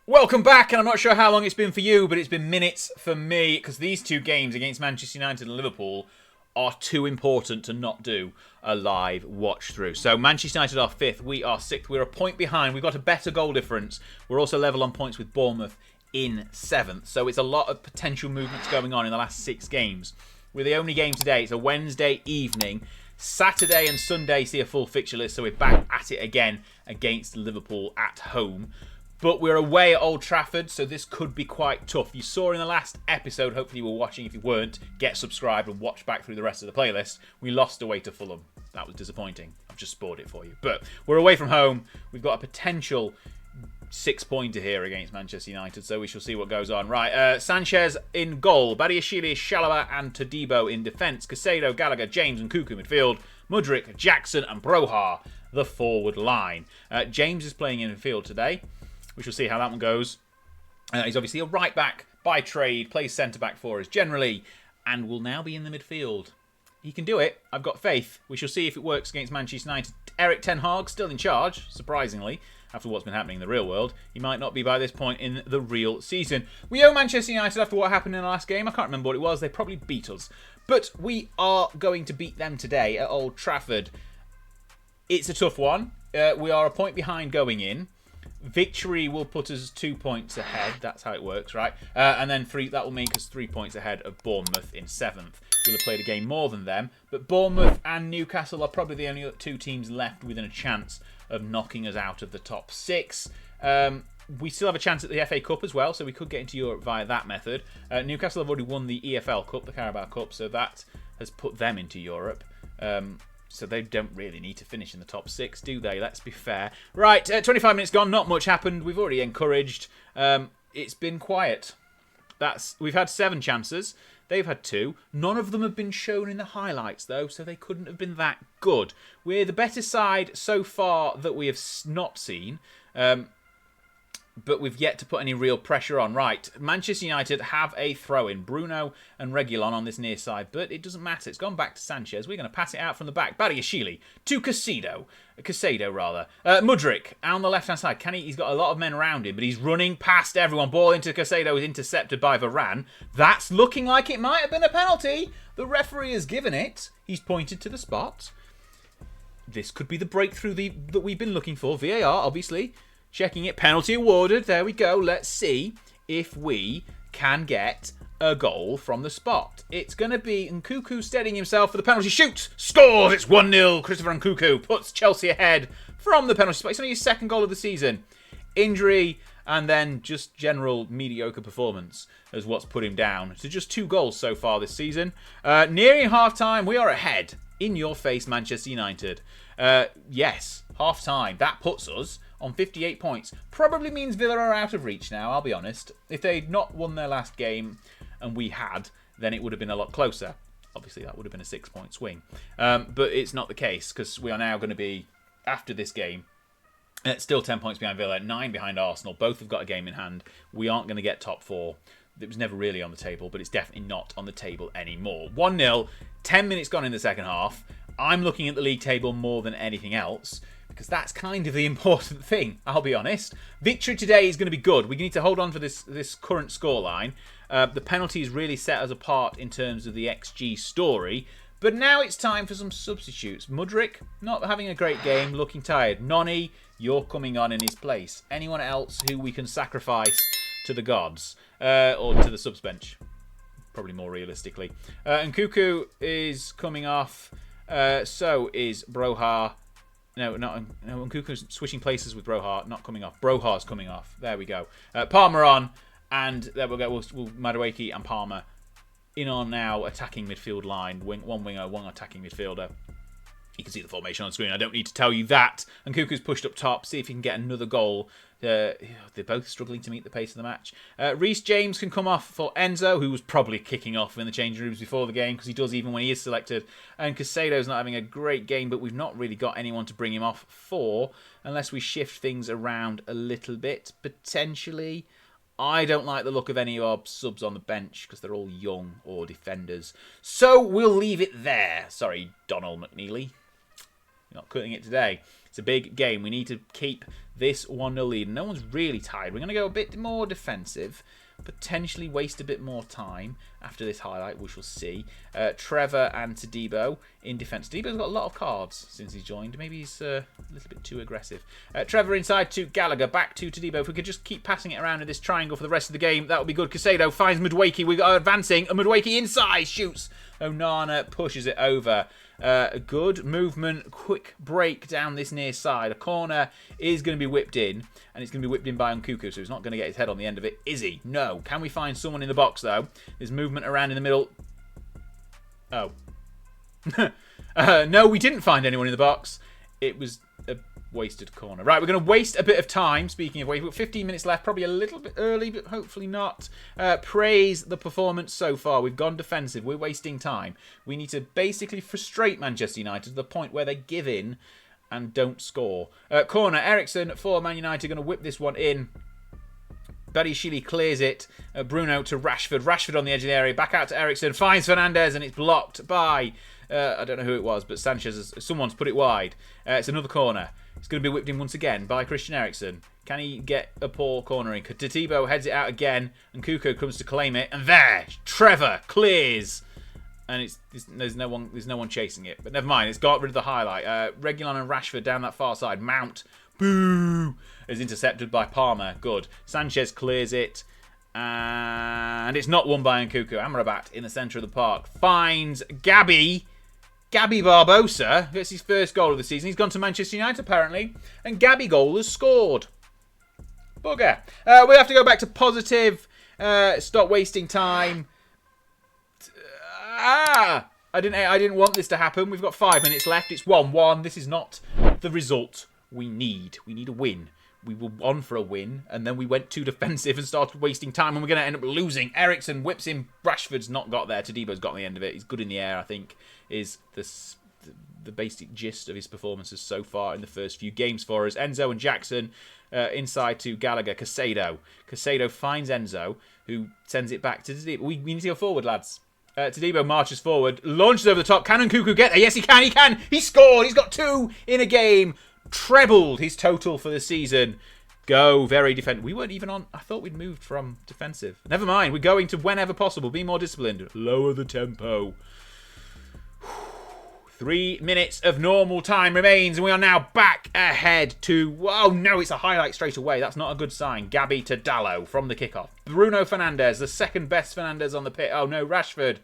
Welcome back, and I'm not sure how long it's been for you, but it's been minutes for me, because these two games against Manchester United and Liverpool are too important to not do a live watch through. So Manchester United are 5th, we are 6th, we're a point behind, we've got a better goal difference, we're also level on points with Bournemouth in 7th, so it's a lot of potential movements going on in the last 6 games. We're the only game today, it's a Wednesday evening. Saturday and Sunday see a full fixture list, so we're back at it again against Liverpool at home. But we're away at Old Trafford, so this could be quite tough. You saw in the last episode, hopefully you were watching. If you weren't, get subscribed and watch back through the rest of the playlist. We lost away to Fulham. That was disappointing. I've just spoiled it for you. But we're away from home. We've got a potential 6-pointer here against Manchester United, so we shall see what goes on. Right, Sanchez in goal. Badiashile, Chalobah and Todibo in defence. Caicedo, Gallagher, James and Cuckoo midfield. Mudryk, Jackson and Broha, the forward line. James is playing in midfield today. We shall see how that one goes. He's obviously a right back by trade, plays centre back for us generally, and will now be in the midfield. He can do it. I've got faith. We shall see if it works against Manchester United. Eric Ten Hag still in charge, surprisingly, after what's been happening in the real world. He might not be by this point in the real season. We owe Manchester United after what happened in the last game. I can't remember what it was. They probably beat us. But we are going to beat them today at Old Trafford. It's a tough one. We are a point behind going in. Victory will put us 2 points ahead. That's how it works, right? And then that will make us 3 points ahead of Bournemouth in 7th. We'll have played a game more than them. But Bournemouth and Newcastle are probably the only 2 teams left within a chance of knocking us out of the top 6. We still have a chance at the FA Cup as well, so we could get into Europe via that method. Newcastle have already won the EFL Cup, the Carabao Cup, so that has put them into Europe. So they don't really need to finish in the top 6, do they? Let's be fair. Right, 25 minutes gone. Not much happened. We've already encouraged. It's been quiet. We've had 7 chances. They've had 2. None of them have been shown in the highlights, though, so they couldn't have been that good. We're the better side so far that we have not seen. But we've yet to put any real pressure on. Right, Manchester United have a throw-in. Bruno and Reguilon on this near side, but it doesn't matter. It's gone back to Sanchez. We're going to pass it out from the back. Badiashile to Caicedo. Mudryk on the left-hand side. He's got a lot of men around him, but he's running past everyone. Ball into Caicedo is intercepted by Varane. That's looking like it might have been a penalty. The referee has given it. He's pointed to the spot. This could be the breakthrough that we've been looking for. VAR, obviously. Checking it. Penalty awarded. There we go. Let's see if we can get a goal from the spot. It's going to be Nkunku steadying himself for the penalty. Shoots! Scores! It's 1-0. Christopher Nkunku puts Chelsea ahead from the penalty spot. It's only his 2nd goal of the season. Injury and then just general mediocre performance is what's put him down to just 2 goals so far this season. Nearing half-time, we are ahead. In your face, Manchester United. Yes, half-time. That puts us on 58 points. Probably means Villa are out of reach now, I'll be honest. If they'd not won their last game, and we had, then it would have been a lot closer. Obviously, that would have been a 6-point swing. But it's not the case, because we are now going to be, after this game, still 10 points behind Villa, 9 behind Arsenal. Both have got a game in hand. We aren't going to get top 4. It was never really on the table, but it's definitely not on the table anymore. 1-0, 10 minutes gone in the second half. I'm looking at the league table more than anything else, because that's kind of the important thing, I'll be honest. Victory today is going to be good. We need to hold on for this current scoreline. The penalties really set us apart in terms of the XG story. But now it's time for some substitutes. Mudryk, not having a great game, looking tired. Noni, you're coming on in his place. Anyone else who we can sacrifice to the gods? Or to the subs bench? Probably more realistically. Nkunku is coming off. So is Broha. No, Nkunku's switching places with Broha, not coming off. Broha's coming off. There we go. Palmer on, and there we'll go. We'll Madueke and Palmer in on now attacking midfield line. One winger, one attacking midfielder. You can see the formation on screen. I don't need to tell you that. And Nkunku's pushed up top. See if he can get another goal. They're both struggling to meet the pace of the match. Reece James can come off for Enzo, who was probably kicking off in the changing rooms before the game, because he does even when he is selected. And Caicedo's not having a great game, but we've not really got anyone to bring him off for, unless we shift things around a little bit, potentially. I don't like the look of any of our subs on the bench, because they're all young or defenders. So we'll leave it there. Sorry, Donald McNeely. Not cutting it today. It's a big game. We need to keep this 1-0 lead. No one's really tired. We're going to go a bit more defensive, potentially waste a bit more time after this highlight, we shall see. Trevor and Todibo in defence. Todibo's got a lot of cards since he's joined. Maybe he's a little bit too aggressive. Trevor inside to Gallagher, back to Todibo. If we could just keep passing it around in this triangle for the rest of the game, that would be good. Casado finds Mudwakey. We are advancing, and Mudwakey inside shoots. Onana pushes it over. Good movement, quick break down this near side. A corner is going to be whipped in, and it's going to be whipped in by Nkuku, so he's not going to get his head on the end of it, is he? No. Can we find someone in the box, though? There's movement around in the middle. Oh. No, we didn't find anyone in the box. It was a wasted corner. Right, we're going to waste a bit of time. Speaking of waste, we've got 15 minutes left. Probably a little bit early, but hopefully not. Praise the performance so far. We've gone defensive. We're wasting time. We need to basically frustrate Manchester United to the point where they give in and don't score. Corner, Ericsson for Man United. Going to whip this one in. Barishili clears it. Bruno to Rashford. Rashford on the edge of the area. Back out to Ericsson. Finds Fernandes, and it's blocked by... I don't know who it was, but Sanchez, someone's put it wide. It's another corner. It's going to be whipped in once again by Christian Eriksen. Can he get a poor corner in? Todibo heads it out again, and Kuko comes to claim it. And there, Trevor clears. And there's no one chasing it. But never mind, it's got rid of the highlight. Reguilon and Rashford down that far side. Mount, boo, is intercepted by Palmer. Good. Sanchez clears it. And it's not won by Nkuku. Amrabat in the centre of the park finds Gabby Barbosa gets his first goal of the season. He's gone to Manchester United apparently, and Gabby goal has scored. Bugger. We have to go back to positive. Stop wasting time. I didn't want this to happen. We've got 5 minutes left. It's 1-1. This is not the result we need. We need a win. We were on for a win, and then we went too defensive and started wasting time, and we're going to end up losing. Ericsson whips in. Rashford's not got there. Todibo's got the end of it. He's good in the air, I think, is the basic gist of his performances so far in the first few games for us. Enzo and Jackson inside to Gallagher. Casado finds Enzo, who sends it back to Todibo. We need to go forward, lads. Todibo marches forward, launches over the top. Can Nkuku get there? Yes, he can. He scored. He's got 2 in a game. Trebled his total for the season. Go very defensive. We weren't even on... I thought we'd moved from defensive. Never mind. We're going to whenever possible. Be more disciplined. Lower the tempo. 3 minutes of normal time remains, and we are now back ahead to... Oh, no, it's a highlight straight away. That's not a good sign. Gabby to Dallo from the kickoff. Bruno Fernandes, the second best Fernandes on the pitch. Oh, no, Rashford.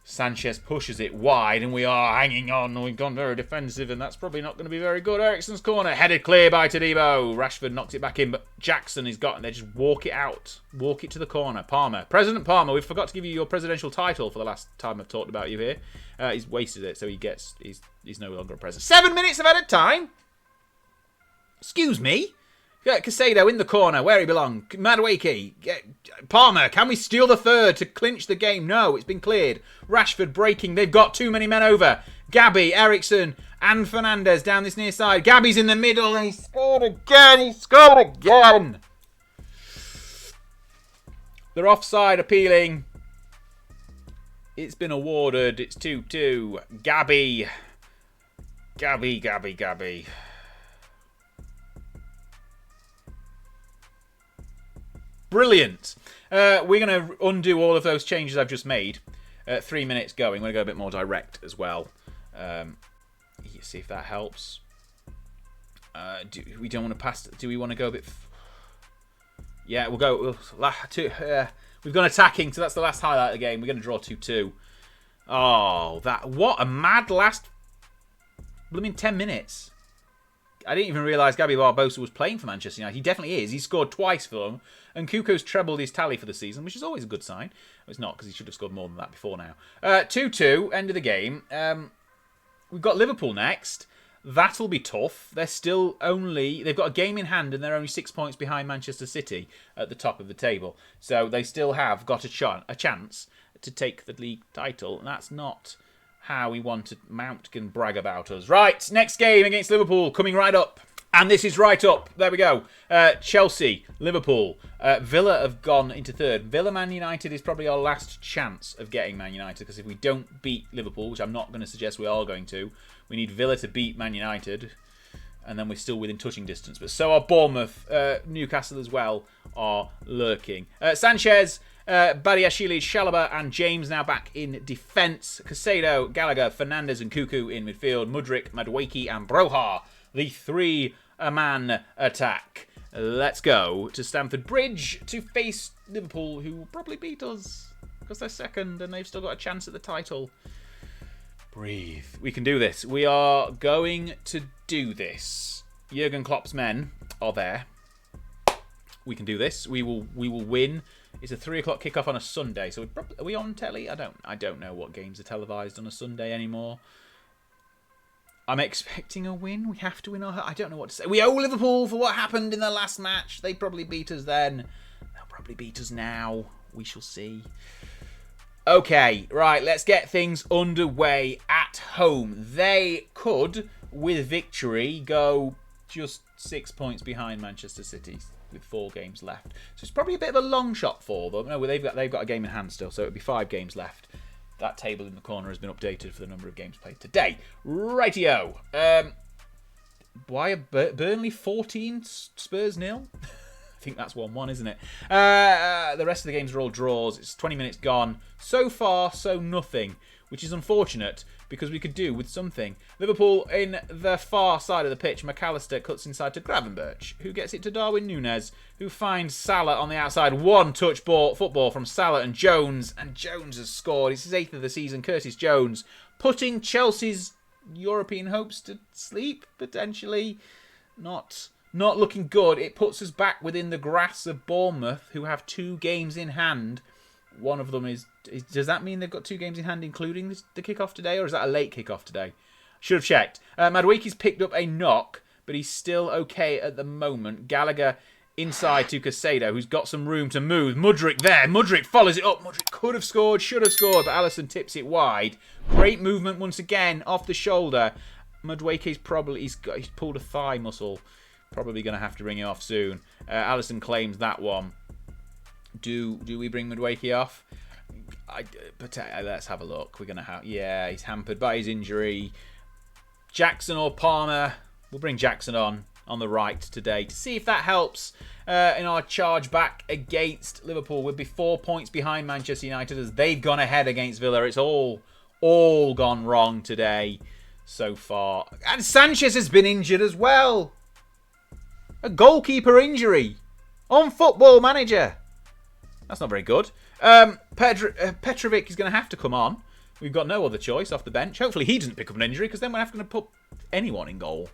Sanchez pushes it wide, and we are hanging on. We've gone very defensive, and that's probably not going to be very good. Ericsson's corner, headed clear by Todibo. Rashford knocks it back in, but Jackson has got it. They just walk it out. Walk it to the corner. Palmer. President Palmer, we forgot to give you your presidential title for the last time I've talked about you here. He's wasted it, so he's no longer a president. 7 minutes of added time? Excuse me? Casado in the corner, where he belongs. Madueke. Palmer, can we steal the third to clinch the game? No, it's been cleared. Rashford breaking. They've got too many men over. Gabby, Ericsson, and Fernandes down this near side. Gabby's in the middle, and he scored again. They're offside appealing. It's been awarded. It's 2-2. Gabby. Brilliant. We're going to undo all of those changes I've just made. 3 minutes going. We're going to go a bit more direct as well. See if that helps. We don't want to pass. Do we want to go a bit... Yeah, we'll go... We've gone attacking, so that's the last highlight of the game. We're going to draw 2-2. Oh, what a mad last... blooming 10 minutes. I didn't even realise Gabby Barbosa was playing for Manchester United. He definitely is. He scored twice for them. And Kuko's trebled his tally for the season, which is always a good sign. It's not, because he should have scored more than that before now. 2-2, end of the game. We've got Liverpool next. That'll be tough. They're still only... They've got a game in hand, and they're only 6 points behind Manchester City at the top of the table. So they still have got a chance to take the league title. And that's not... how we wanted Mount can brag about us. Right, next game against Liverpool, coming right up. And this is right up. There we go. Chelsea, Liverpool. Villa have gone into third. Villa Man United is probably our last chance of getting Man United, because if we don't beat Liverpool, which I'm not going to suggest we are going to, we need Villa to beat Man United. And then we're still within touching distance. But so are Bournemouth. Newcastle as well are lurking. Sanchez, Badiashile, Chalobah and James now back in defence. Caicedo, Gallagher, Fernandes and Cuckoo in midfield. Mudryk, Madueke and Broha. The three-man attack. Let's go to Stamford Bridge to face Liverpool, who will probably beat us because they're second and they've still got a chance at the title. Breathe. We can do this. We are going to do this. Jurgen Klopp's men are there. We can do this. We will win. It's a 3 o'clock kickoff on a Sunday. So are we on telly? I don't know what games are televised on a Sunday anymore. I'm expecting a win. We have to win. I don't know what to say. We owe Liverpool for what happened in the last match. They probably beat us then. They'll probably beat us now. We shall see. Okay, right, let's get things underway at home. They could, with victory, go just 6 points behind Manchester City with 4 games left. So it's probably a bit of a long shot for them. No, they've got a game in hand still, so it'll be 5 games left. That table in the corner has been updated for the number of games played today. Rightio. Why are Burnley 14, Spurs 0? I think that's 1-1, isn't it? The rest of the games are all draws. It's 20 minutes gone. So far, so nothing, which is unfortunate because we could do with something. Liverpool in the far side of the pitch. McAllister cuts inside to Gravenberch, who gets it to Darwin Núñez, who finds Salah on the outside. One touch football from Salah and Jones has scored. It's his 8th of the season. Curtis Jones putting Chelsea's European hopes to sleep, potentially. Not looking good. It puts us back within the grasp of Bournemouth, who have 2 games in hand. One of them is does that mean they've got 2 games in hand, including the kickoff today, or is that a late kickoff today? Should have checked. Madueke's picked up a knock, but he's still okay at the moment. Gallagher inside to Caicedo, who's got some room to move. Mudryk there. Mudryk follows it up. Mudryk could have scored, should have scored, but Alisson tips it wide. Great movement once again off the shoulder. Madueke's probably he's pulled a thigh muscle. Probably going to have to bring him off soon. Alisson claims that one. Do we bring Madueke off? Let's have a look. We're going to have... Yeah, he's hampered by his injury. Jackson or Palmer. We'll bring Jackson on the right today to see if that helps in our charge back against Liverpool. We'll be 4 points behind Manchester United as they've gone ahead against Villa. It's all gone wrong today so far. And Sanchez has been injured as well. A goalkeeper injury on Football Manager. That's not very good. Petrovic is going to have to come on. We've got no other choice off the bench. Hopefully he doesn't pick up an injury because then we're going to put anyone in goal.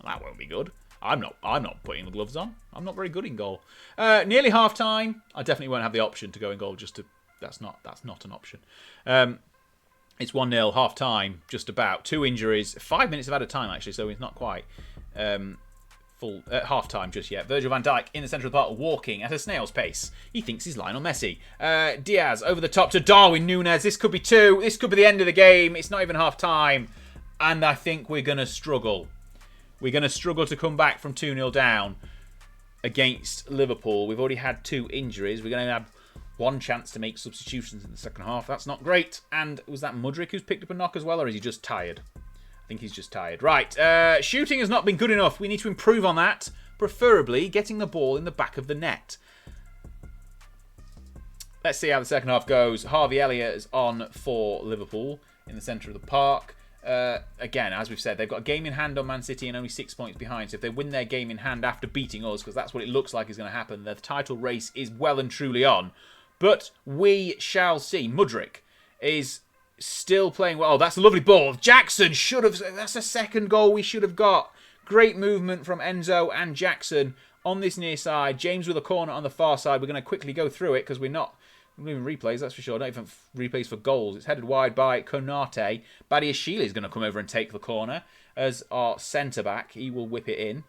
Well, that won't be good. I'm not putting the gloves on. I'm not very good in goal. Nearly half time. I definitely won't have the option to go in goal. That's not an option. It's 1-0 half time. Just about 2 injuries. 5 minutes of added time actually, so it's not quite full half time just yet. Virgil van Dijk in the centre of the park, walking at a snail's pace. He thinks he's Lionel Messi. Diaz over the top to Darwin Núñez. This could be 2. This could be the end of the game. It's not even half time, and I think we're going to struggle. We're going to struggle to come back from 2-0 down against Liverpool. We've already had 2 injuries. We're going to have 1 chance to make substitutions in the second half. That's not great. And was that Mudryk who's picked up a knock as well, or is he just tired? I think he's just tired. Right, shooting has not been good enough. We need to improve on that. Preferably getting the ball in the back of the net. Let's see how the second half goes. Harvey Elliott is on for Liverpool in the centre of the park. Again, as we've said, they've got a game in hand on Man City and only 6 points behind. So if they win their game in hand after beating us, because that's what it looks like is going to happen, the title race is well and truly on. But we shall see. Mudryk is still playing well. Oh, that's a lovely ball. Jackson should have... That's a second goal we should have got. Great movement from Enzo and Jackson on this near side. James with a corner on the far side. We're going to quickly go through it because we're not even replays, that's for sure. Not even replays for goals. It's headed wide by Konate. Badiashile is going to come over and take the corner as our centre-back. He will whip it in.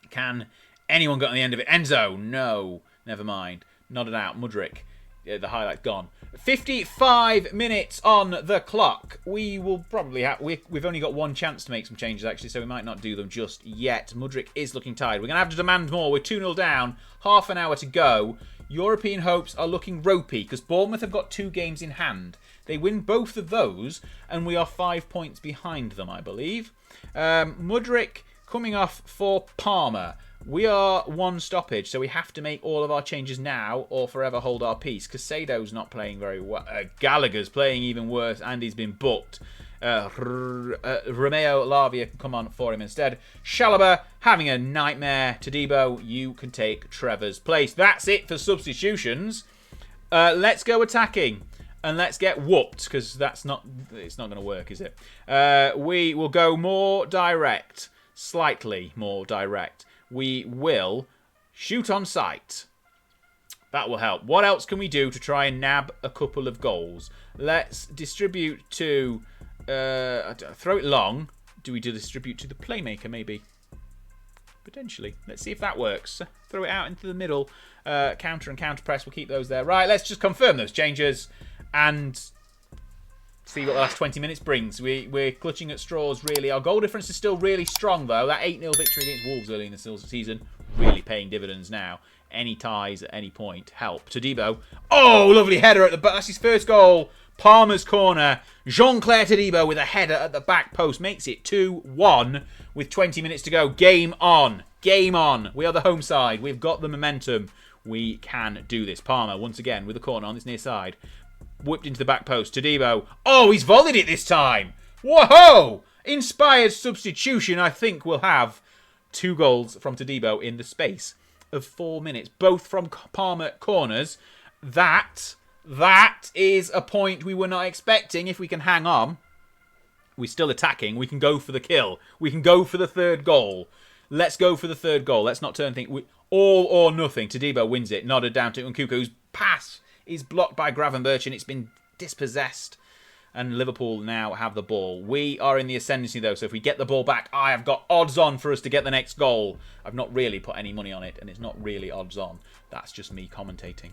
Can anyone get on the end of it? Enzo, no. Never mind. Nodded out. Mudryk. The highlight's gone. 55 minutes on the clock. We will probably have... We've only got 1 chance to make some changes, actually, so we might not do them just yet. Mudryk is looking tired. We're going to have to demand more. We're 2-0 down. Half an hour to go. European hopes are looking ropey because Bournemouth have got 2 games in hand. They win both of those, and we are 5 points behind them, I believe. Mudryk Coming off for Parma. We are one stoppage, so we have to make all of our changes now or forever hold our peace. Casado's not playing very well. Gallagher's playing even worse, and he's been booked. Romeo Lavia can come on for him instead. Chalobah having a nightmare. Todibo, you can take Trevor's place. That's it for substitutions. Let's go attacking. And let's get whooped, because it's not going to work, is it? We will go more direct. Slightly more direct. We will shoot on sight. That will help. What else can we do to try and nab a couple of goals? Let's distribute to... throw it long. Do we distribute to the playmaker, maybe? Potentially. Let's see if that works. Throw it out into the middle. Counter and counter press. We'll keep those there. Right, let's just confirm those changes and see what the last 20 minutes brings. We're clutching at straws, really. Our goal difference is still really strong, though. That 8-0 victory against Wolves early in the season, really paying dividends now. Any ties at any point help. Todibo. Oh, lovely header at the back. That's his first goal. Palmer's corner. Jean-Claire Todibo with a header at the back post makes it 2-1 with 20 minutes to go. Game on. Game on. We are the home side. We've got the momentum. We can do this. Palmer, once again, with a corner on this near side. Whipped into the back post. Todibo. Oh, he's volleyed it this time. Whoa! Inspired substitution. I think we'll have 2 goals from Todibo in the space of 4 minutes. Both from Palmer corners. That is a point we were not expecting. If we can hang on, we're still attacking. We can go for the kill. We can go for the 3rd goal. Let's go for the 3rd goal. Let's not turn things... All or nothing. Todibo wins it. Nodded down to Nkunku, whose pass is blocked by Gravenberch and it's been dispossessed. And Liverpool now have the ball. We are in the ascendancy, though, so if we get the ball back, I have got odds on for us to get the next goal. I've not really put any money on it, and it's not really odds on. That's just me commentating.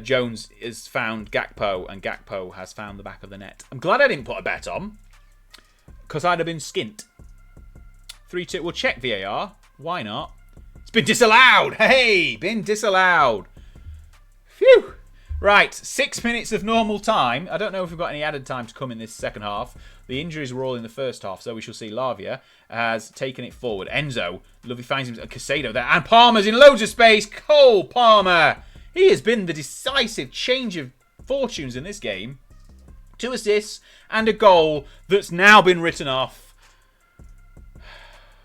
Jones has found Gakpo, and Gakpo has found the back of the net. I'm glad I didn't put a bet on, because I'd have been skint. 3-2. We'll check VAR. Why not? It's been disallowed. Hey, been disallowed. Phew. Right, 6 minutes of normal time. I don't know if we've got any added time to come in this second half. The injuries were all in the first half, so we shall see. Lavia has taken it forward. Enzo, lovely finds him. Casado there. And Palmer's in loads of space. Cole Palmer. He has been the decisive change of fortunes in this game. 2 assists and a goal that's now been written off.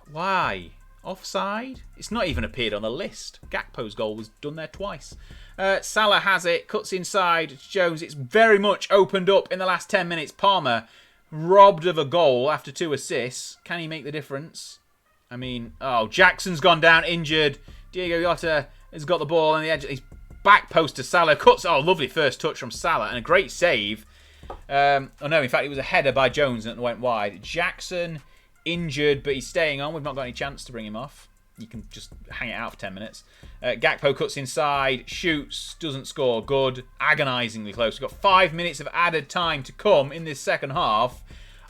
Why? Offside? It's not even appeared on the list. Gakpo's goal was done there twice. Salah has it, cuts inside. It's Jones. It's very much opened up in the last 10 minutes. Palmer robbed of a goal after 2 assists. Can he make the difference? I mean, oh, Jackson's gone down injured. Diego Jota has got the ball on the edge. He's back post to Salah. Cuts. Oh, lovely first touch from Salah and a great save. Oh no, in fact, it was a header by Jones and it went wide. Jackson injured, but he's staying on. We've not got any chance to bring him off. You can just hang it out for 10 minutes. Gakpo cuts inside, shoots, doesn't score. Good. Agonisingly close. We've got 5 minutes of added time to come in this second half.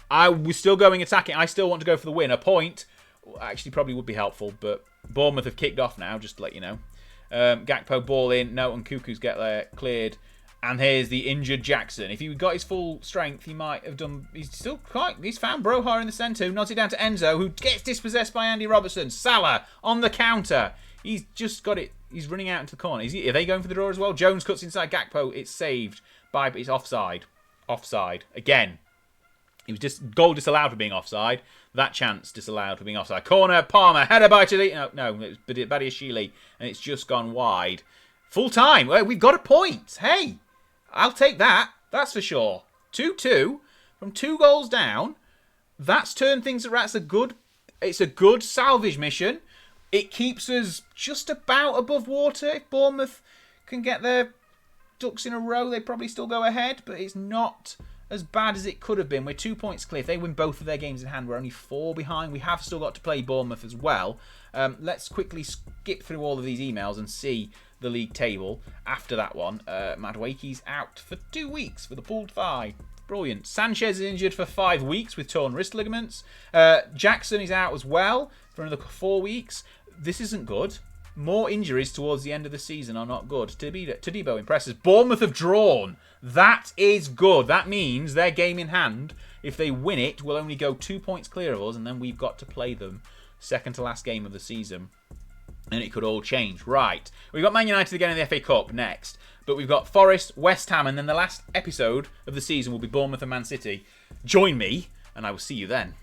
We're still going attacking. I still want to go for the win. A point actually probably would be helpful, but Bournemouth have kicked off now, just to let you know. Gakpo ball in. No, and Cuckoo's get there. Cleared. And here's the injured Jackson. If he got his full strength, he might have done... He's found Broha in the centre, who nods it down to Enzo, who gets dispossessed by Andy Robertson. Salah on the counter. He's just got it. He's running out into the corner. Are they going for the draw as well? Jones cuts inside Gakpo. It's saved by... But it's offside. Offside. Again. He was just goal disallowed for being offside. That chance disallowed for being offside. Corner, Palmer, header by Chile. No, it was Badiashile, and it's just gone wide. Full time. We've got a point. Hey, I'll take that. That's for sure. 2-2 from 2 goals down. That's turned things around. It's a good salvage mission. It keeps us just about above water. If Bournemouth can get their ducks in a row, they probably still go ahead, but it's not as bad as it could have been. We're 2 points clear. If they win both of their games in hand, we're only 4 behind. We have still got to play Bournemouth as well. Let's quickly skip through all of these emails and see the league table after that one. Madueke's out for 2 weeks for the pulled thigh. Brilliant. Sanchez is injured for 5 weeks with torn wrist ligaments. Jackson is out as well for another 4 weeks. This isn't good. More injuries towards the end of the season are not good. Todibo impresses. Bournemouth have drawn. That is good. That means their game in hand, if they win it, will only go 2 points clear of us, and then we've got to play them second to last game of the season. And it could all change. Right. We've got Man United again in the FA Cup next. But we've got Forest, West Ham, and then the last episode of the season will be Bournemouth and Man City. Join me, and I will see you then.